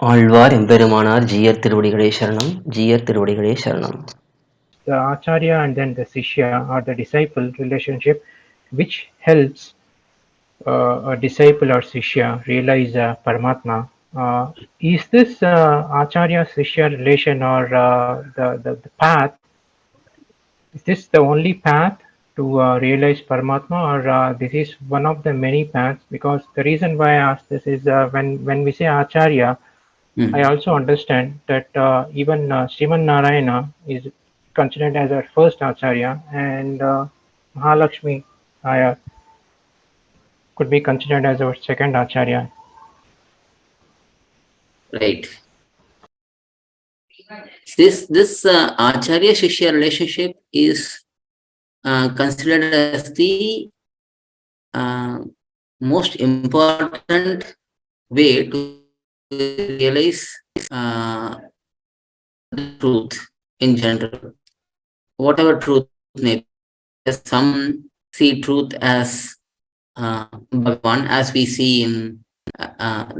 ஆழ்வார் எம்பெருமானார் ஜீயர் திருவடிகளே சரணம். ஜீயர் திருவடிகளே சரணம். The Acharya and then the Sishya or the disciple relationship, which helps a disciple or Sishya realize paramAthma. Is this Acharya Sishya relation or the path? Is this the only path to realize paramAthma, or this is one of the many paths? Because the reason why I ask this is when we say Acharya, I also understand that even Sriman Narayana is considered as our first Acharya, and Mahalakshmi Ayar could be considered as our second Acharya. Right. This Acharya Shishya relationship is considered as the most important way to realize the truth in general. Whatever truth may be. Some see truth as Bhagavan, as we see in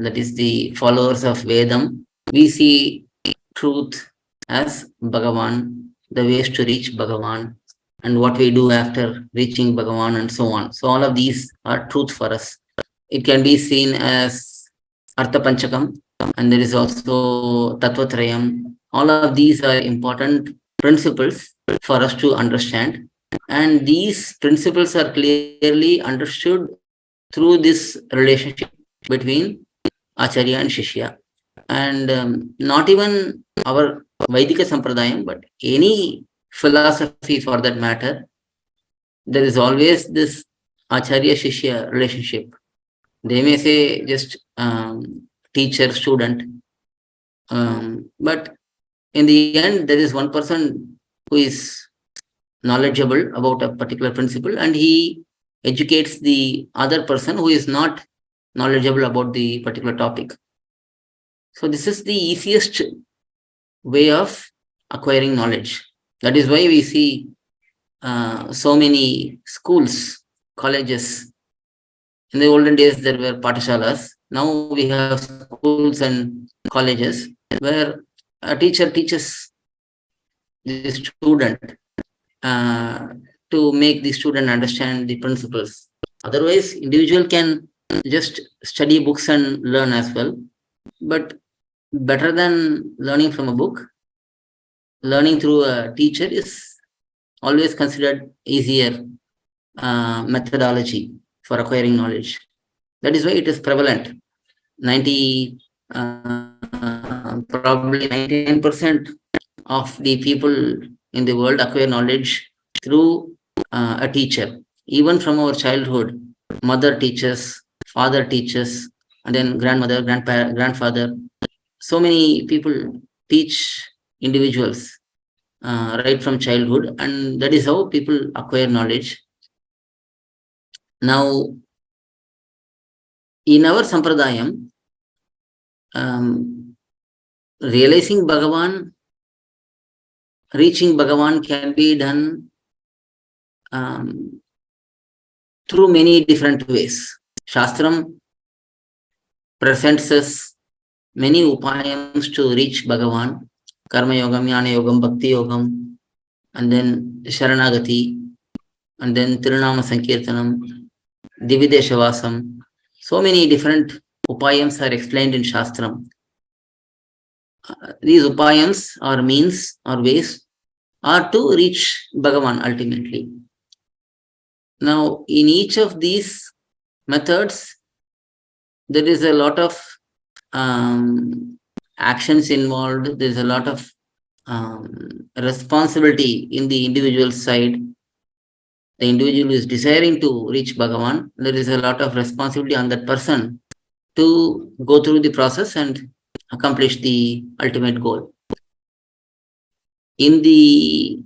that is the followers of Vedam. We see truth as Bhagavan, the ways to reach Bhagavan, and what we do after reaching Bhagavan, and so on. So all of these are truth for us. It can be seen as Artha Panchakam, and there is also Tattvatrayam. All of these are important principles for us to understand. And these principles are clearly understood through this relationship between Acharya and Shishya. And not even our Vaidika Sampradayam, but any philosophy for that matter, there is always this Acharya-Shishya relationship. They may say just teacher-student, but in the end, there is one person who is knowledgeable about a particular principle, and he educates the other person who is not knowledgeable about the particular topic. So this is the easiest way of acquiring knowledge. That is why we see so many schools, colleges. In the olden days, there were patashalas. Now we have schools and colleges where a teacher teaches the student to make the student understand the principles. Otherwise, individual can just study books and learn as well. But better than learning from a book, learning through a teacher is always considered easier methodology for acquiring knowledge. That is why it is prevalent. Probably 99% of the people in the world acquire knowledge through a teacher. Even from our childhood, mother teaches, father teaches, and then grandmother, grandfather. So many people teach individuals right from childhood, and that is how people acquire knowledge. Now, in our Sampradayam, realizing Bhagavan, reaching Bhagavan can be done through many different ways. Shastram presents us many upayams to reach Bhagavan: Karma Yogam, Jnana Yogam, Bhakti Yogam, and then Sharanagati, and then Tirunama Sankirtanam, Divideshavasam. So many different upayams are explained in Shastram. These upayams or means or ways are to reach Bhagavan ultimately. Now, in each of these methods, there is a lot of actions involved. There is a lot of responsibility in the individual side. The individual is desiring to reach Bhagavan. There is a lot of responsibility on that person to go through the process and accomplish the ultimate goal. In the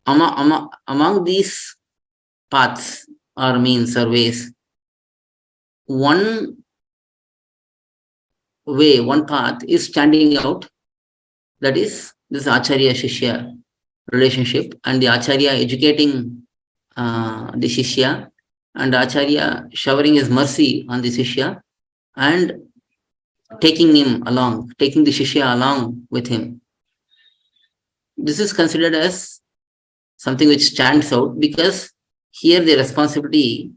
among these paths or means or ways, one path is standing out. That is this Acharya-Shishya relationship, and the Acharya educating the Shishya, and Acharya showering his mercy on the Sishya, and taking him along, taking the Shishya along with him. This is considered as something which stands out because here the responsibility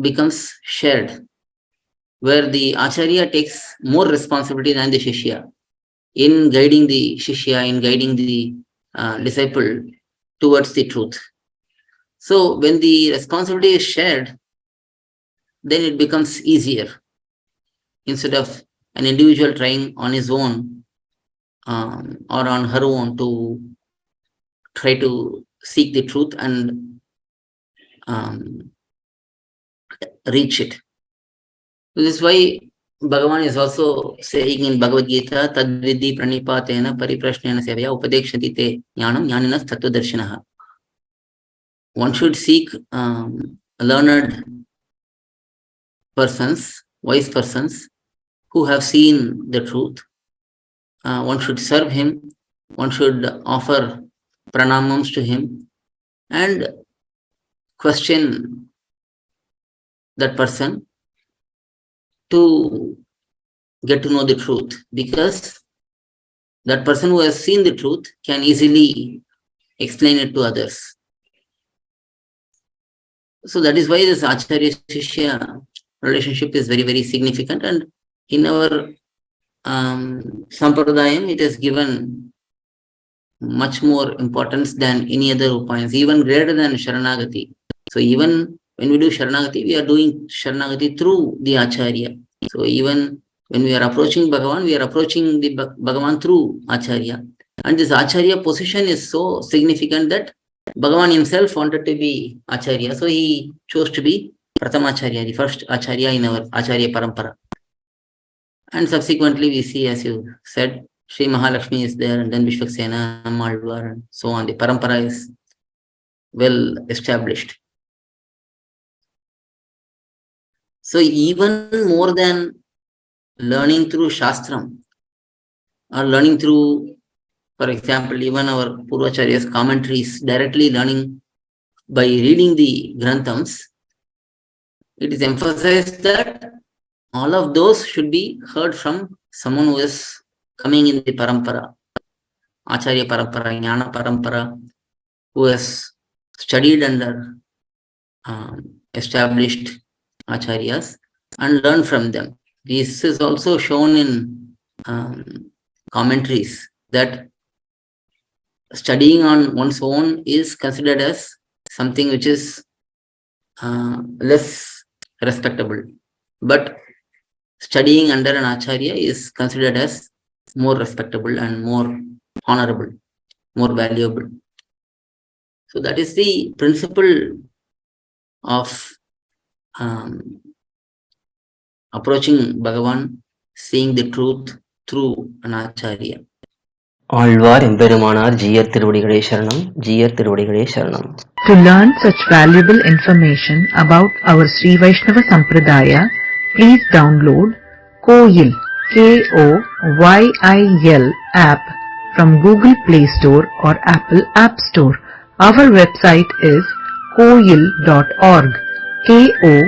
becomes shared, where the Acharya takes more responsibility than the Shishya in guiding the Shishya, in guiding the disciple towards the truth. So when the responsibility is shared, then it becomes easier. Instead of an individual trying on his own or on her own to try to seek the truth and reach it. So this is why Bhagavan is also saying in Bhagavad Gita, Tadvidhi pranipatena pariprashnena sevaya upadekshati te jnanam jnaninas tattvadarshinaha. One should seek learned persons, wise persons who have seen the truth. One should serve him, one should offer pranamams to him and question that person to get to know the truth, because that person who has seen the truth can easily explain it to others. So that is why this Acharya Sishya relationship is very, very significant, and in our Sampradayam it is given much more importance than any other upayas, even greater than Sharanagati. So even when we do Sharanagati, we are doing Sharanagati through the Acharya. So even when we are approaching Bhagavan, we are approaching the Bhagavan through Acharya. And this Acharya position is so significant that Bhagavan himself wanted to be Acharya. So he chose to be paramAthmA, the first Acharya in our Acharya Parampara. And subsequently we see, as you said, Sri Mahalakshmi is there, and then Vishwaksena, Malvar, and so on. The parampara is well established. So even more than learning through Shastram or learning through, for example, even our Purvacharya's commentaries, directly learning by reading the Granthams, it is emphasized that all of those should be heard from someone who is coming in the parampara, Acharya parampara, Jnana parampara, who has studied under established acharyas and learn from them. This is also shown in commentaries that studying on one's own is considered as something which is less respectable, but studying under an acharya is considered as more respectable and more honorable, more valuable. So that is the principle of approaching Bhagavan, seeing the truth through an acharya. Alvar எம்பெருமானார் ஜீயர் திருவடிகளே சரணம், ஜீயர் திருவடிகளே சரணம். To learn such valuable information about our Sri Vaishnava Sampradaya, please download KOYIL, KOYIL app from Google Play Store or Apple App Store. Our website is koyil.org, KOYIL.org.